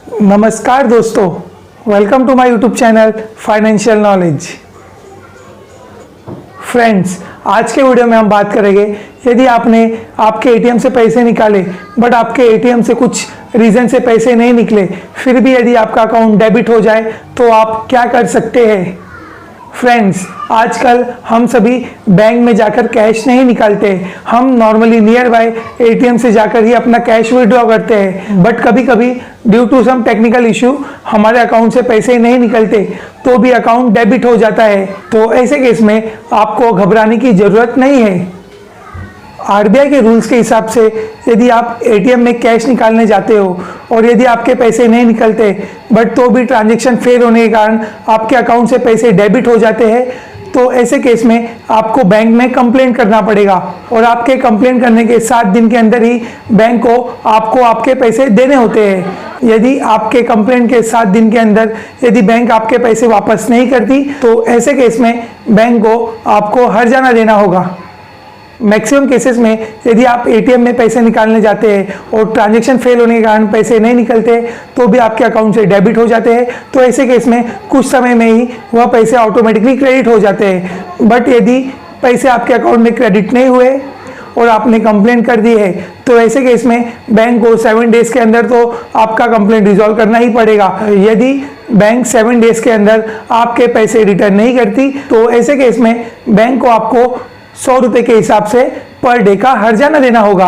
नमस्कार दोस्तों, welcome to my YouTube channel financial knowledge. Friends, आज के वीडियो में हम बात करेंगे यदि आपने आपके एटीएम से पैसे निकाले बट आपके एटीएम से कुछ रीज़न से पैसे नहीं निकले, फिर भी यदि आपका अकाउंट डेबिट हो जाए तो आप क्या कर सकते हैं। फ्रेंड्स, आजकल हम सभी बैंक में जाकर कैश नहीं निकालते, हम नॉर्मली नियर बाय एटीएम से जाकर ही अपना कैश विड्रॉ करते हैं। बट कभी कभी due to some technical issue हमारे अकाउंट से पैसे नहीं निकलते तो भी अकाउंट डेबिट हो जाता है। तो ऐसे केस में आपको घबराने की ज़रूरत नहीं है। आरबीआई के रूल्स के हिसाब से यदि आप एटीएम में कैश निकालने जाते हो और यदि आपके पैसे नहीं निकलते बट तो भी ट्रांजैक्शन फेल होने के कारण आपके अकाउंट से पैसे डेबिट हो जाते हैं, तो ऐसे केस में आपको बैंक में कंप्लेन करना पड़ेगा और आपके कंप्लेन करने के 7 दिन के अंदर ही बैंक को आपको आपके पैसे देने होते हैं। यदि आपके कंप्लेन के 7 दिन के अंदर यदि बैंक आपके पैसे वापस नहीं करती तो ऐसे केस में बैंक को आपको हर्जाना देना होगा। मैक्सिमम केसेस में यदि आप एटीएम में पैसे निकालने जाते हैं और ट्रांजैक्शन फेल होने के कारण पैसे नहीं निकलते तो भी आपके अकाउंट से डेबिट हो जाते हैं, तो ऐसे केस में कुछ समय में ही वह पैसे ऑटोमेटिकली क्रेडिट हो जाते हैं। बट यदि पैसे आपके अकाउंट में क्रेडिट नहीं हुए और आपने कंप्लेन कर दी है तो ऐसे केस में बैंक को 7 डेज के अंदर तो आपका कंप्लेंट रिजॉल्व करना ही पड़ेगा। यदि बैंक 7 डेज के अंदर आपके पैसे रिटर्न नहीं करती तो ऐसे केस में बैंक को आपको 100 रुपये के हिसाब से पर डे का हर्जाना देना होगा।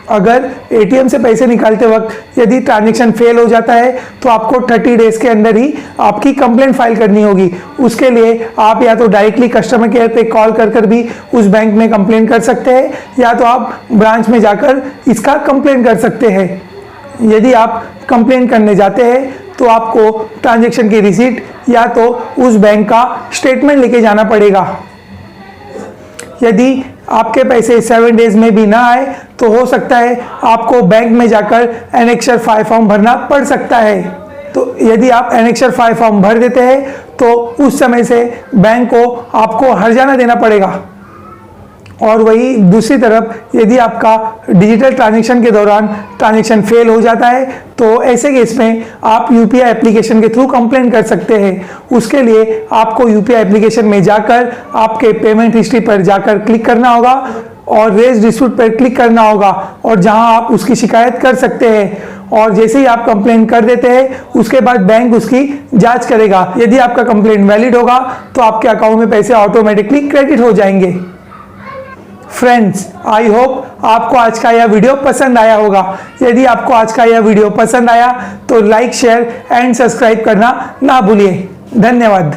अगर एटीएम से पैसे निकालते वक्त यदि ट्रांजैक्शन फेल हो जाता है तो आपको 30 डेज के अंदर ही आपकी कंप्लेंट फाइल करनी होगी। उसके लिए आप या तो डायरेक्टली कस्टमर केयर पे कॉल कर भी उस बैंक में कंप्लेन कर सकते हैं या तो आप ब्रांच में जाकर इसका कंप्लेन कर सकते हैं। यदि आप कंप्लेन करने जाते हैं तो आपको ट्रांजैक्शन की रिसीट या तो उस बैंक का स्टेटमेंट लेके जाना पड़ेगा। यदि आपके पैसे 7 डेज में भी ना आए तो हो सकता है आपको बैंक में जाकर एनेक्सर 5 फॉर्म भरना पड़ सकता है। तो यदि आप एनेक्सर 5 फॉर्म भर देते हैं तो उस समय से बैंक को आपको हर्जाना देना पड़ेगा। और वही दूसरी तरफ यदि आपका डिजिटल ट्रांजैक्शन के दौरान ट्रांजैक्शन फेल हो जाता है तो ऐसे केस में आप यूपीआई एप्लीकेशन के थ्रू कंप्लेन कर सकते हैं। उसके लिए आपको यूपीआई एप्लीकेशन में जाकर आपके पेमेंट हिस्ट्री पर जाकर क्लिक करना होगा और रेज डिस्प्यूट पर क्लिक करना होगा और जहां आप उसकी शिकायत कर सकते हैं। और जैसे ही आप कंप्लेन कर देते हैं उसके बाद बैंक उसकी जांच करेगा। यदि आपका कंप्लेन वैलिड होगा तो आपके अकाउंट में पैसे ऑटोमेटिकली क्रेडिट हो जाएंगे। फ्रेंड्स, आई होप आपको आज का यह वीडियो पसंद आया होगा। यदि आपको आज का यह वीडियो पसंद आया तो लाइक, शेयर एंड सब्सक्राइब करना ना भूलिए। धन्यवाद।